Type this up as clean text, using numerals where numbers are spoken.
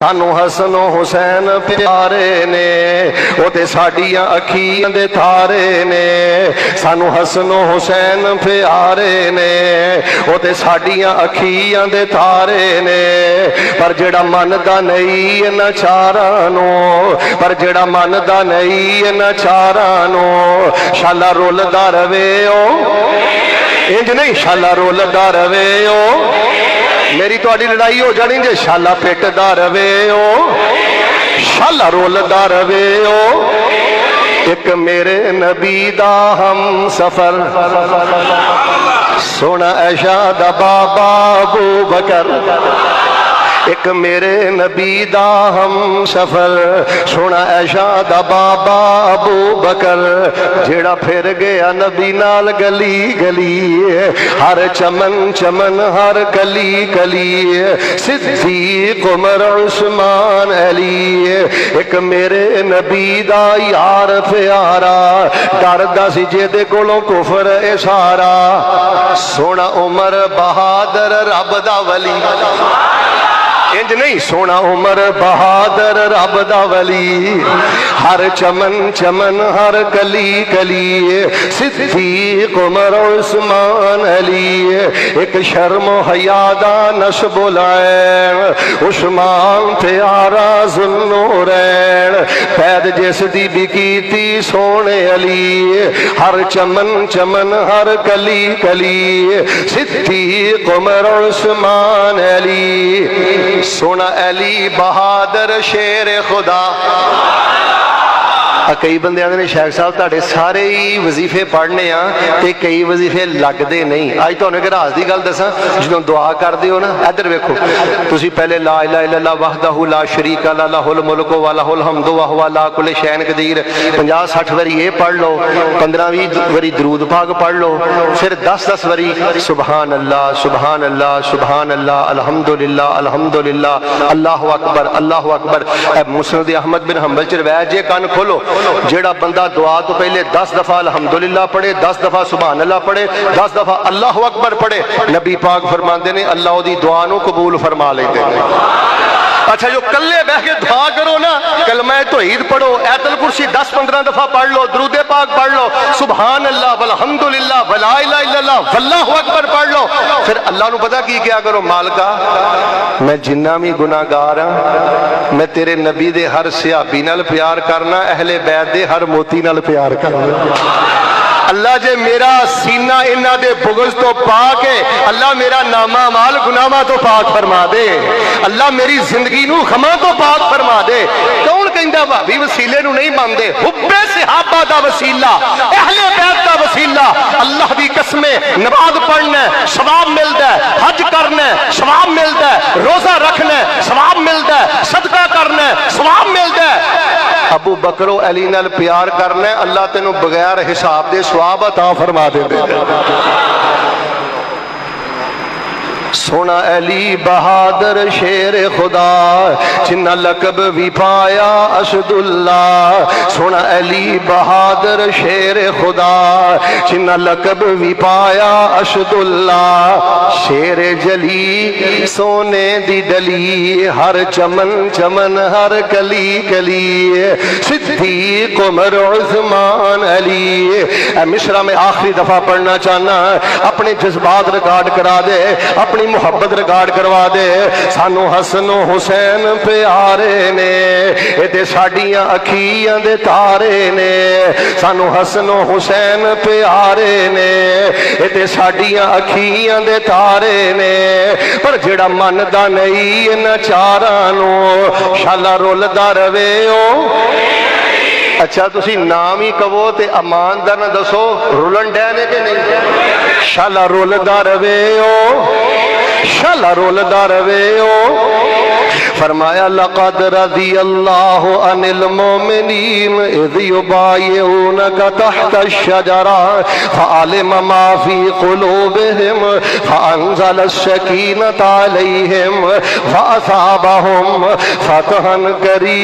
सानू हसन हुसैन प्यारे ने, वो ते साडियां अखियां दे तारे ने। सानू हसन हुसैन प्यारे ने, वो ते साडियां अखियां दे तारे ने। पर जेड़ा मनदा नहीं इन्हां चारां नू, पर जेड़ा मनदा नहीं इन्हां चारां नू, शाला रोलदा रवे ओ, इंज नहीं शाला रोलदा रवे ओ। मेरी थोड़ी लड़ाई हो जानी जे शाला पिटदा रवे ओ, शाला रोलदा रवे ओ। एक मेरे नबी दा हम सफर, सोना ऐशा दा बाबा अबू बकर। एक मेरे नबी दा हम सफर, सोना ऐशा दा बाबा अबू बकर। जेड़ा फिर गया नबी नाल गली गली, हर चमन चमन हर कली कली। सिद्दीक उमर उस्मान अली। एक मेरे नबी दा यार प्यारा, डरदा सी जेदे कोलों कुफर ए सारा। सोना उमर बहादुर रब दा वली, इंज नहीं सोना उमर बहादुर रब दा वली। हर चमन चमन हर कली कली। सिद्दीक उमर उस्मान अली। एक शर्म हया दा नशब लैन, उस्मान प्यारा ज़ुन्नूरैन। पैद जिस दी भी कीती सोने अली, हर चमन चमन हर कली कली। सिद्दीक उमर उस्मान अली। सोना अली बहादुर शेर खुदा। कई बंदे आते हैं शेख साहब तुहाडे सारे ही वजीफे पढ़ने तो कई वजीफे लगते नहीं। अज तुहानूं एक राज की गल दसां, जो दुआ करते हो ना, इधर वेखो तुसीं पहले ला इलाहा इल्लल्लाह वहदहू ला शरीका लहू लहुल मुल्कु व लहुल हम्दु व हुवा अला कुल्लि शैइन कदीर। 50-60 वारी ये पढ़ लो, 15-20 वारी दरूद पाक पढ़ लो, फिर 10-10 वारी सुबहान अल्लाह सुबहान अल्लाह सुबहान अल्लाह अल्हम्दुलिल्लाह अल्हम्दुलिल्लाह अल्लाहु अकबर अल्लाहु अकबर। मुस्नद अहमद बिन हंबल च रवायत जे, कान खोलो। जेड़ा बंदा दुआ तो पहले 10 दफा अल्हम्दुलिल्लाह पढ़े, 10 दफा सुभान अल्लाह पढ़े, 10 दफा अल्लाहु अकबर पढ़े, नबी पाक फरमाते हैं अल्लाह उहदी दुआ नूं कबूल फरमा लेते हैं। अच्छा जो कल्ले बह के दुआ करो ना, कलमा तौहीद पढ़ो, आयतुल कुर्सी 10-15 दफा पढ़ लो, दरूद पाक पढ़ लो, सुभान अल्लाह वल्हम्दुलिल्लाह वला इलाहा इल्लल्लाह वल्लाहु अकबर पढ़ लो। फिर अल्लाह नूं पता की क्या करो, मालिका मैं जिन्ना भी गुनाहगार हां, मैं तेरे नबी दे हर सहाबी नाल प्यार करना, अहले बैत दे हर मोती नाल प्यार करना। अल्लाह जे मेरा सीना इन्हां दे बुग़्ज़ तो पाक है, अल्लाह मेरा नामा माल गुनाहां तो पाक फरमा दे। अल्लाह मेरी जिंदगी नूं खमा तो पाक फरमा दे। कौन कहंदा भाभी वसीले नूं नहीं मानदे? हुब्बे सहाबा दा वसीला, अहले बैत दा वसीला। अल्लाह दी कसमें नमाज पढ़ना सवाब मिलता है, हज करना सवाब मिलता है, रोजा रखना सवाब मिलता है, सदका करना सवाब मिलता है। अबू बकर अली नाल प्यार करना, अल्लाह तेनों बगैर हिसाब दे सवाब अता फरमा देंदे। सोना अली बहादुर शेर खुदा, जिन्ना लकब भी पाया असदुल्लाह। सोना अली बहादुर शेर खुदा, जिन्ना लकब भी पाया असदुल्लाह। शेर जली सोने दी डली, हर चमन चमन हर कली कली। सिद्दीक उमर उस्मान अली। मिस्रा में आखिरी दफा पढ़ना चाहना, अपने जज्बात रिकॉर्ड करा दे, अपनी मुहब्बत रिकॉर्ड करवा दे। सानू हसन हुसैन प्यारे ने, ये साडियां अखियां दे तारे ने। सानू हसन हुसैन प्यारे ने, ये साडियां अखियां दे तारे ने। पर जेड़ा मनदा नहीं इन्हां चारां नूं, शाला रोलदा रवे ओ। अच्छा तुसी नाम ही कहो ते अमान दा ना दसो, रुलन डै ने कि नहीं? शाला रोलदा रवे ओ, शाला रोलदा रवे ओ। फरमाया लक़द रज़ियल्लाहु अनिल मोमिनीन इज़ युबायिऊनका तहत अश-शजरा फ़अलिमा मा फ़ी क़ुलूबिहिम फ़अंज़ल अस-सकीनता अलैहिम फ़असाबहुम फ़तहन क़रीबा।